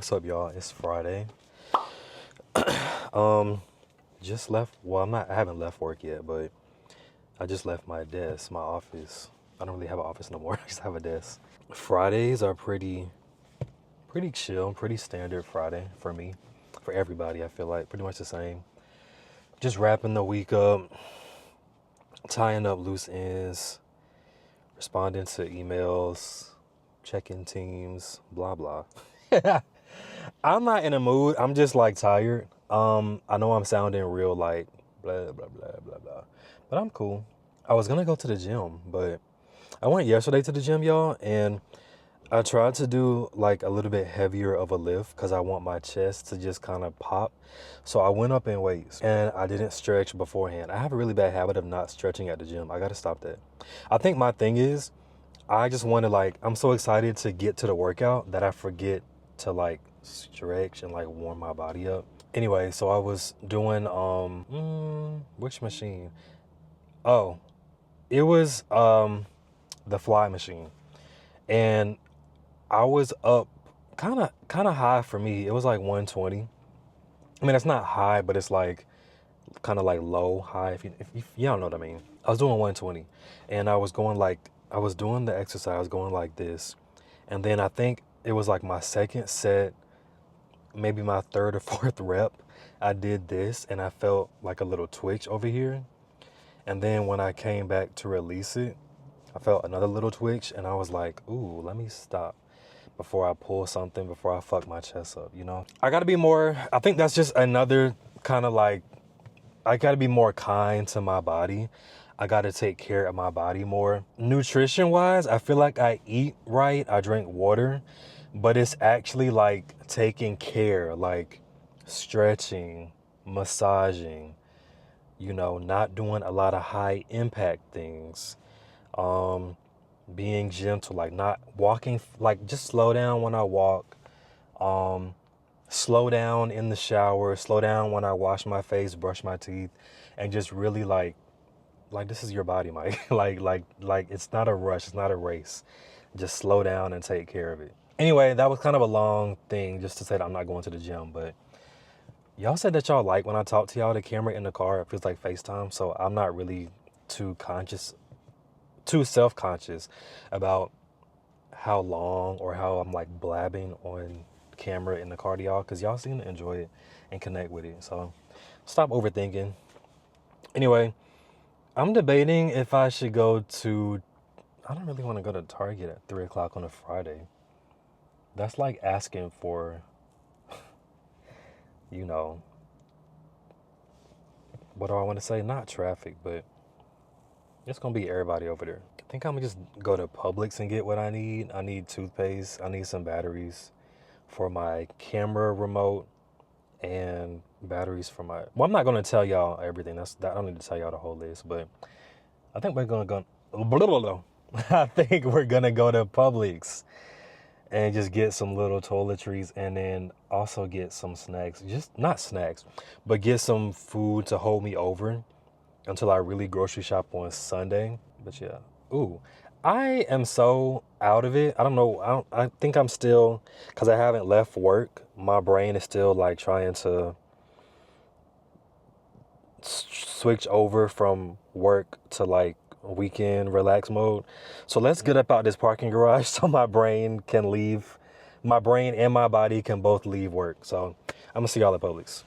What's up, y'all? It's Friday. Just left. Well, I haven't left work yet, but I just left my desk, my office. I don't really have an office no more. I just have a desk. Fridays are pretty chill, pretty standard Friday for me, for everybody. I feel like pretty much the same. Just wrapping the week up, tying up loose ends, responding to emails, checking teams, blah blah. I'm not in a mood. I'm just like tired. I know I'm sounding real like blah blah blah blah blah, but I'm cool. I was gonna go to the gym, but I went yesterday to the gym, y'all, and I tried to do like a little bit heavier of a lift because I want my chest to just kind of pop. So I went up in weights and I didn't stretch beforehand. I have a really bad habit of not stretching at the gym. I gotta stop that. I think my thing is I just want to like, I'm so excited to get to the workout that I forget to like stretch and like warm my body up. Anyway, so I was doing which machine? Oh, it was the fly machine. And I was up kind of high for me. It was like 120. I mean, it's not high, but it's like kind of like low high if you don't know what I mean. I was doing 120 and I was doing the exercise going like this. And then I think it was like my second set, maybe my third or fourth rep, I did this and I felt like a little twitch over here. And then when I came back to release it, I felt another little twitch and I was like, ooh, let me stop before I pull something, before I fuck my chest up, you know? I gotta be more, I think that's just another kind of like, I gotta be more kind to my body. I gotta take care of my body more. Nutrition wise, I feel like I eat right, I drink water, but it's actually like taking care, like stretching, massaging, you know, not doing a lot of high impact things. Being gentle, like not walking, like just slow down when I walk, slow down in the shower, slow down when I wash my face, brush my teeth, and just really like this is your body, Mike. like it's not a rush, it's not a race. Just slow down and take care of it. Anyway, that was kind of a long thing just to say that I'm not going to the gym, but y'all said that y'all like when I talk to y'all, the camera in the car, it feels like FaceTime, so I'm not really too self-conscious about how long or how I'm like blabbing on camera in the car to y'all, because y'all seem to enjoy it and connect with it. So stop overthinking. Anyway, I'm debating if I should go to, I don't really want to go to Target at 3 o'clock on a Friday. That's like asking for, you know, what do I want to say? Not traffic, but it's going to be everybody over there. I think I'm going to just go to Publix and get what I need. I need toothpaste. I need some batteries for my camera remote and batteries for my... Well, I'm not going to tell y'all everything. I don't need to tell y'all the whole list, but I think we're going to go... I think we're going to go to Publix and just get some little toiletries and then also get some snacks. Just not snacks, but get some food to hold me over until I really grocery shop on Sunday. But yeah, ooh, I am so out of it. I don't know. I think I'm still, because I haven't left work, my brain is still like trying to switch over from work to like weekend relax mode. So let's get up out this parking garage so my brain can leave. My brain and my body can both leave work. So I'm gonna see y'all at Publix.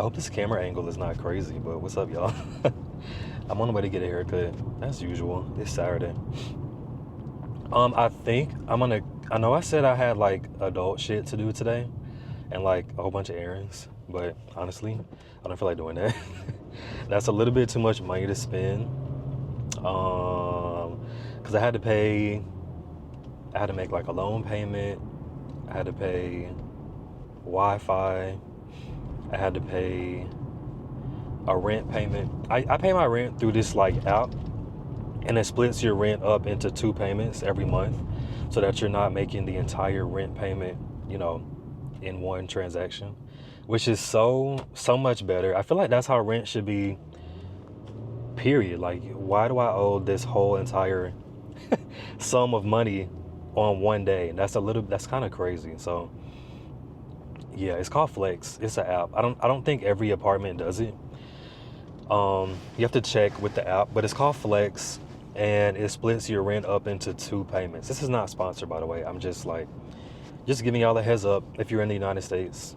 I hope this camera angle is not crazy, but what's up, y'all? I'm on the way to get a haircut, as usual. It's Saturday. I think I know I said I had like adult shit to do today and like a whole bunch of errands, but honestly, I don't feel like doing that. That's a little bit too much money to spend. Because I had to make like a loan payment. I had to pay Wi-Fi. I had to pay a rent payment. I pay my rent through this like app, and it splits your rent up into 2 payments every month so that you're not making the entire rent payment, in one transaction, which is so much better. I feel like that's how rent should be, period. Like, why do I owe this whole entire sum of money on one day? That's kind of crazy. So yeah, it's called Flex. It's an app. I don't think every apartment does it. You have to check with the app, but it's called Flex, and it splits your rent up into 2 payments. This is not sponsored, by the way. I'm just giving y'all a heads up. If you're in the United States,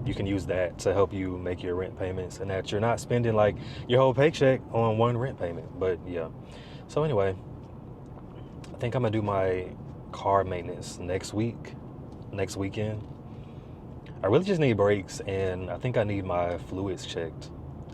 you can use that to help you make your rent payments, and that you're not spending like your whole paycheck on one rent payment. But yeah. So anyway, I think I'm gonna do my car maintenance next weekend. I really just need brakes, and I think I need my fluids checked.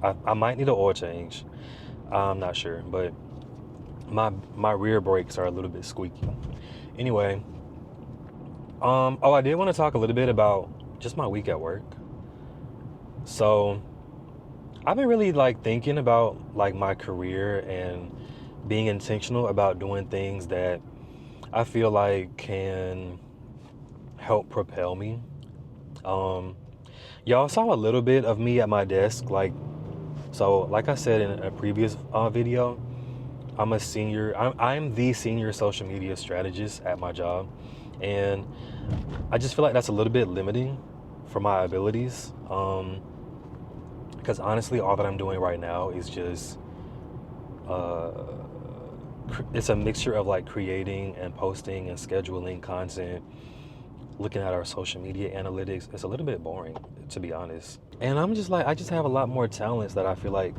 I might need an oil change. I'm not sure, but my rear brakes are a little bit squeaky. Anyway, I did want to talk a little bit about just my week at work. So I've been really like thinking about like my career and being intentional about doing things that I feel like can help propel me. Y'all saw a little bit of me at my desk, like I said in a previous video, I'm the senior social media strategist at my job, and I just feel like that's a little bit limiting for my abilities, because honestly, all that I'm doing right now is just it's a mixture of like creating and posting and scheduling content, looking at our social media analytics. It's a little bit boring, to be honest. And I'm just like, I just have a lot more talents that I feel like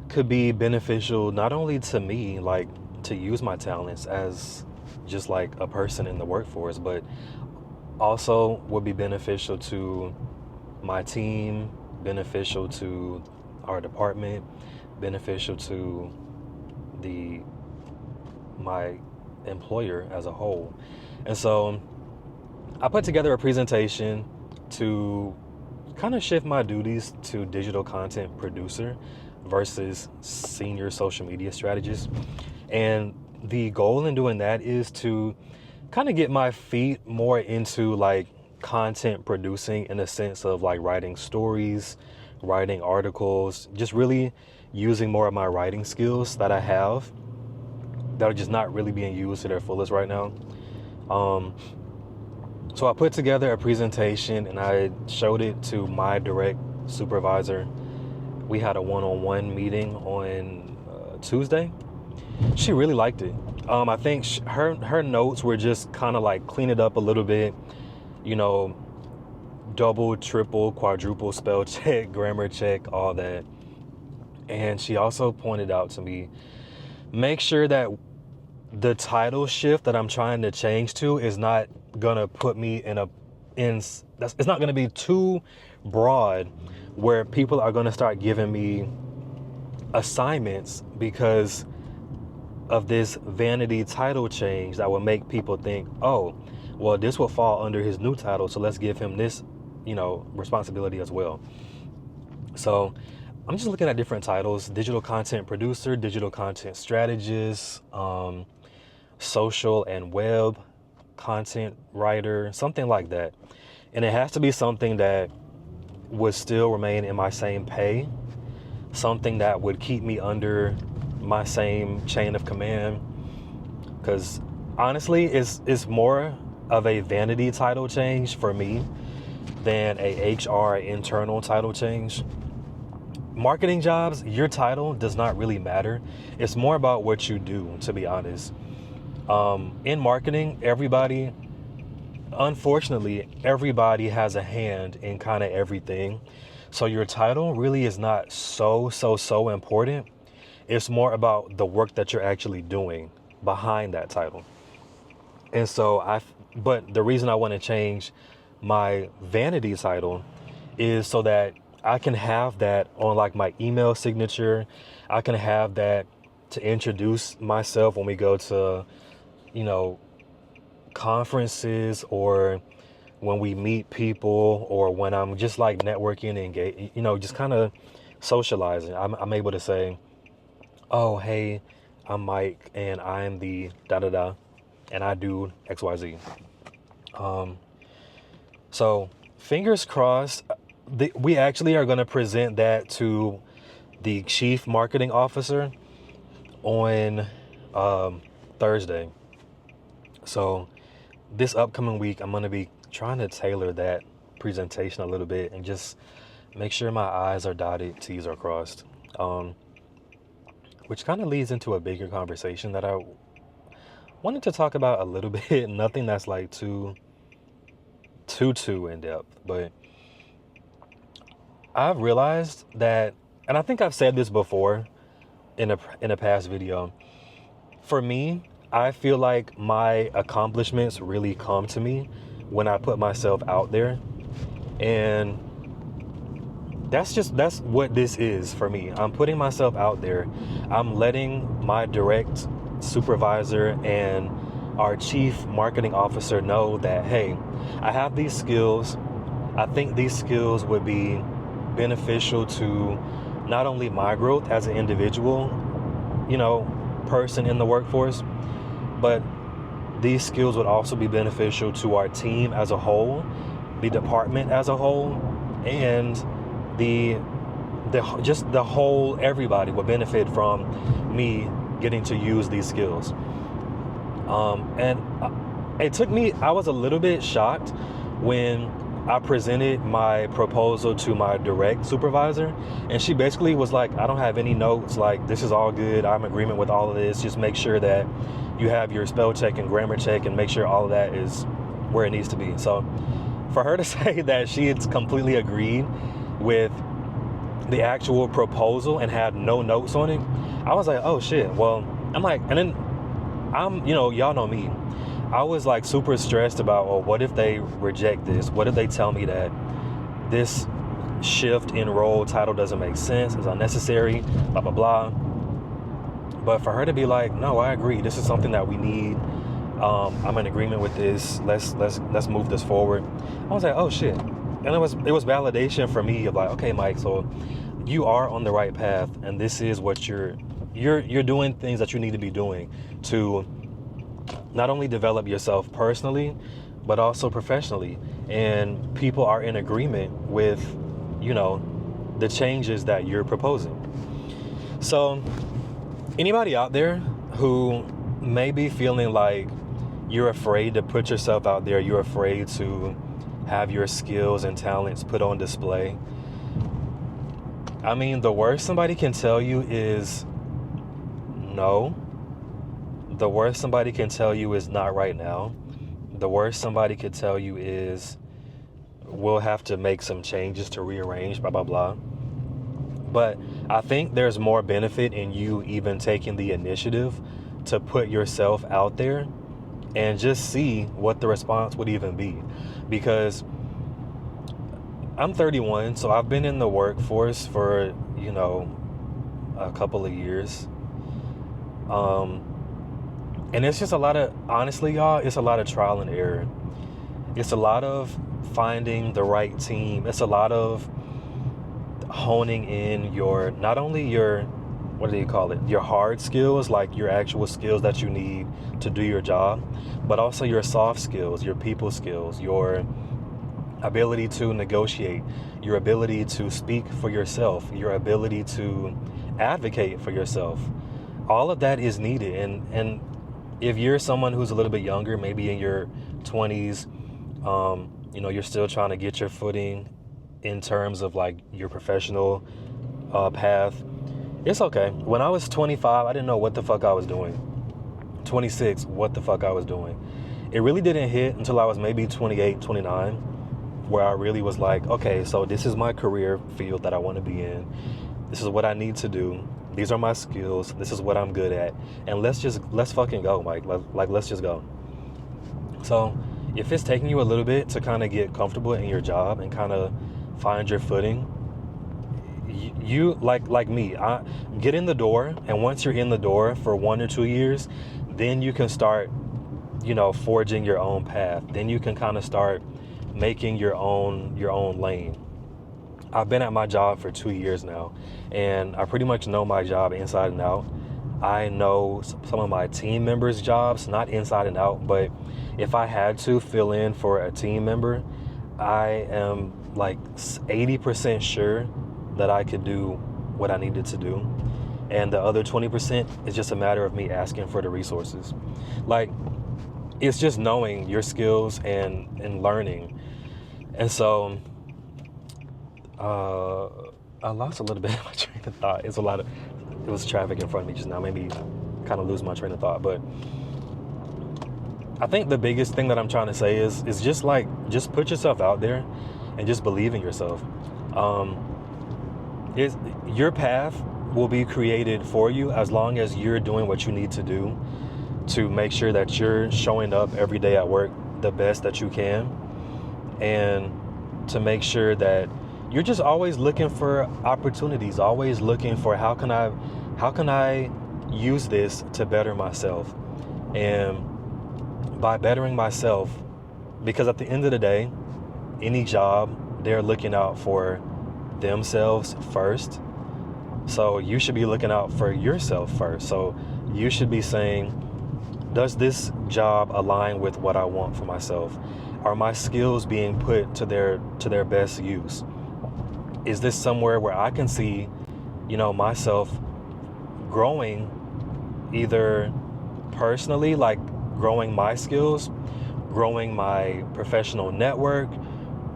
could be beneficial, not only to me, like to use my talents as just like a person in the workforce, but also would be beneficial to my team, beneficial to our department, beneficial to my employer as a whole. And so I put together a presentation to kind of shift my duties to digital content producer versus senior social media strategist. And the goal in doing that is to kind of get my feet more into like content producing, in the sense of like writing stories, writing articles, just really using more of my writing skills that I have that are just not really being used to their fullest right now. So I put together a presentation and I showed it to my direct supervisor. We had a one-on-one meeting on Tuesday. She really liked it. I think her notes were just kind of like clean it up a little bit, double, triple, quadruple spell check, grammar check, all that. And she also pointed out to me, make sure that the title shift that I'm trying to change to is not gonna put me it's not gonna be too broad where people are gonna start giving me assignments because of this vanity title change that will make people think, oh, well, this will fall under his new title, so let's give him this, responsibility as well. So I'm just looking at different titles: digital content producer, digital content strategist, social and web content writer, something like that. And it has to be something that would still remain in my same pay, something that would keep me under my same chain of command. Because honestly, it's more of a vanity title change for me than a HR internal title change. Marketing jobs, your title does not really matter. It's more about what you do, to be honest. In marketing, unfortunately, everybody has a hand in kind of everything. So your title really is not so important. It's more about the work that you're actually doing behind that title. And so but the reason I want to change my vanity title is so that I can have that on like my email signature. I can have that to introduce myself when we go to, you know, conferences, or when we meet people, or when I'm just like networking and engage, you know, just kind of socializing. I'm able to say, oh, hey, I'm Mike and I'm the da da da, and I do XYZ. So fingers crossed, we actually are going to present that to the chief marketing officer on Thursday. So this upcoming week, I'm going to be trying to tailor that presentation a little bit and just make sure my I's are dotted, T's are crossed. Which kind of leads into a bigger conversation that I wanted to talk about a little bit. Nothing that's like too in depth, but I've realized that, and I think I've said this before in a past video. For me, I feel like my accomplishments really come to me when I put myself out there, and that's what this is for me. I'm putting myself out there. I'm letting my direct supervisor and our chief marketing officer know that, hey, I have these skills. I think these skills would be beneficial to not only my growth as an individual, you know, person in the workforce, but these skills would also be beneficial to our team as a whole, the department as a whole, and the whole, everybody would benefit from me getting to use these skills. And it took me, I was a little bit shocked when I presented my proposal to my direct supervisor, and she basically was like, I don't have any notes, like, this is all good, I'm in agreement with all of this, just make sure that you have your spell check and grammar check and make sure all of that is where it needs to be. So for her to say that she had completely agreed with the actual proposal and had no notes on it, I was like, oh shit. Well, I'm like, and then I'm, you know, y'all know me, I was like super stressed about, well, what if they reject this? What if they tell me that this shift in role title doesn't make sense, is unnecessary, blah, blah, blah. But for her to be like, no, I agree, this is something that we need. I'm in agreement with this. Let's move this forward. I was like, oh shit. And it was validation for me of like, okay, Mike, so you are on the right path, and this is what you're doing, things that you need to be doing to not only develop yourself personally, but also professionally. And people are in agreement with, you know, the changes that you're proposing. So anybody out there who may be feeling like you're afraid to put yourself out there, you're afraid to have your skills and talents put on display, I mean, the worst somebody can tell you is no. The worst somebody can tell you is not right now. The worst somebody could tell you is we'll have to make some changes to rearrange, blah, blah, blah. But I think there's more benefit in you even taking the initiative to put yourself out there and just see what the response would even be. Because I'm 31, so I've been in the workforce for, you know, a couple of years. And it's just a lot of, honestly, y'all, it's a lot of trial and error. It's a lot of finding the right team. It's a lot of honing in your, not only your, what do you call it, your hard skills, like your actual skills that you need to do your job, but also your soft skills, your people skills, your ability to negotiate, your ability to speak for yourself, your ability to advocate for yourself. All of that is needed. And if you're someone who's a little bit younger, maybe in your 20s, you know, you're still trying to get your footing in terms of like your professional path, it's okay. When I was 25, I didn't know what the fuck I was doing. 26, what the fuck I was doing. It really didn't hit until I was maybe 28, 29. where I really was like, okay, so this is my career field that I want to be in. This is what I need to do. These are my skills. This is what I'm good at. And let's fucking go, Mike. Like, let's just go. So if it's taking you a little bit to kind of get comfortable in your job and kind of find your footing, you like me, I get in the door, and once you're in the door for 1 or 2 years, then you can start, forging your own path. Then you can kind of start making your own lane. I've been at my job for 2 years now, and I pretty much know my job inside and out. I know some of my team members' jobs, not inside and out, but if I had to fill in for a team member, I am like 80% sure that I could do what I needed to do. And the other 20% is just a matter of me asking for the resources. Like, it's just knowing your skills and learning. And so I lost a little bit of my train of thought. It was traffic in front of me just now, made me kind of lose my train of thought. But I think the biggest thing that I'm trying to say is just put yourself out there and just believe in yourself. Your path will be created for you as long as you're doing what you need to do to make sure that you're showing up every day at work the best that you can, and to make sure that you're just always looking for opportunities, always looking for how can I use this to better myself. And by bettering myself, because at the end of the day, any job, they're looking out for themselves first. So you should be looking out for yourself first. So you should be saying, does this job align with what I want for myself? Are my skills being put to their best use? Is this somewhere where I can see, myself growing, either personally, like growing my skills, growing my professional network,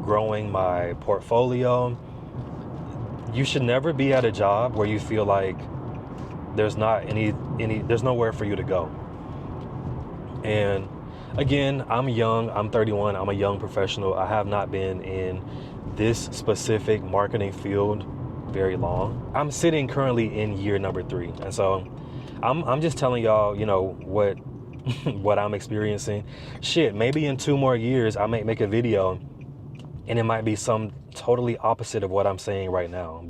growing my portfolio? You should never be at a job where you feel like there's not there's nowhere for you to go. And again, I'm young, I'm 31, I'm a young professional. I have not been in this specific marketing field very long. I'm sitting currently in year number 3. And so I'm just telling y'all, what what I'm experiencing. Shit, maybe in 2 more years, I might make a video and it might be some totally opposite of what I'm saying right now.